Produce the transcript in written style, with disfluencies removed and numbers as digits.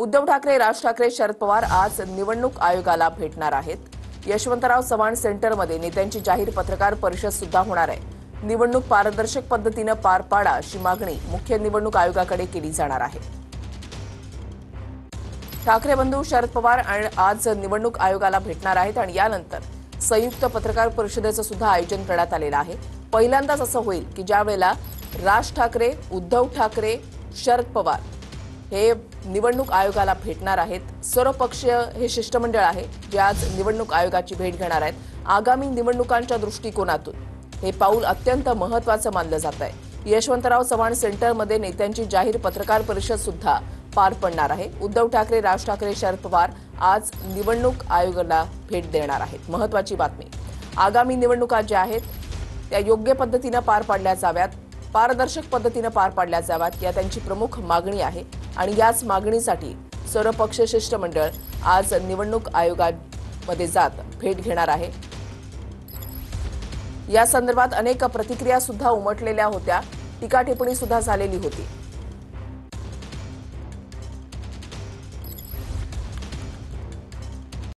उद्धव ठाकरे, राज ठाकरे, शरद पवार आज निवडणूक आयोगाला भेटणार आहेत. यशवंतराव चव्हाण सेंटरमध्ये नेत्यांची जाहीर पत्रकार परिषद सुद्धा होणार आहे. निवडणूक पारदर्शक पद्धतीने पार पाडा अशी मागणी मुख्य निवडणूक आयोगाकडे केली जाणार आहे. ठाकरे बंधू शरद पवार आज निवडणूक आयोगाला भेटणार आहेत आणि यानंतर संयुक्त पत्रकार परिषदेचं सुद्धा आयोजन करण्यात आलेलं आहे. पहिल्यांदाच असं होईल की ज्यावेळेला राज ठाकरे, उद्धव ठाकरे, शरद पवार हे निवडणूक आयोगाला भेटणार आहेत. सर्वपक्षीय हे शिष्टमंडळ आहे जे आज निवडणूक आयोगाची भेट घेणार आहेत. आगामी निवडणुकांच्या दृष्टिकोनातून हे पाऊल अत्यंत महत्त्वाचं मानलं जात आहे. यशवंतराव चव्हाण सेंटरमध्ये नेत्यांची जाहीर पत्रकार परिषद सुद्धा पार पडणार आहे. उद्धव ठाकरे, राज ठाकरे, शरद पवार आज निवडणूक आयोगाला भेट देणार आहेत. महत्त्वाची बातमी, आगामी निवडणुका ज्या आहेत त्या योग्य पद्धतीने पार पाडल्या जाव्यात, पारदर्शक पद्धतीने पार पाडल्या जाव्यात या त्यांची प्रमुख मागणी आहे आणि याच मागणीसाठी सर्वपक्षीय शिष्टमंडळ आज निवडणूक आयोगामध्ये जात भेट घेणार आहे. या संदर्भात अनेक प्रतिक्रिया सुद्धा उमटलेल्या होत्या, टीका टिप्पणी सुद्धा झालेली होती.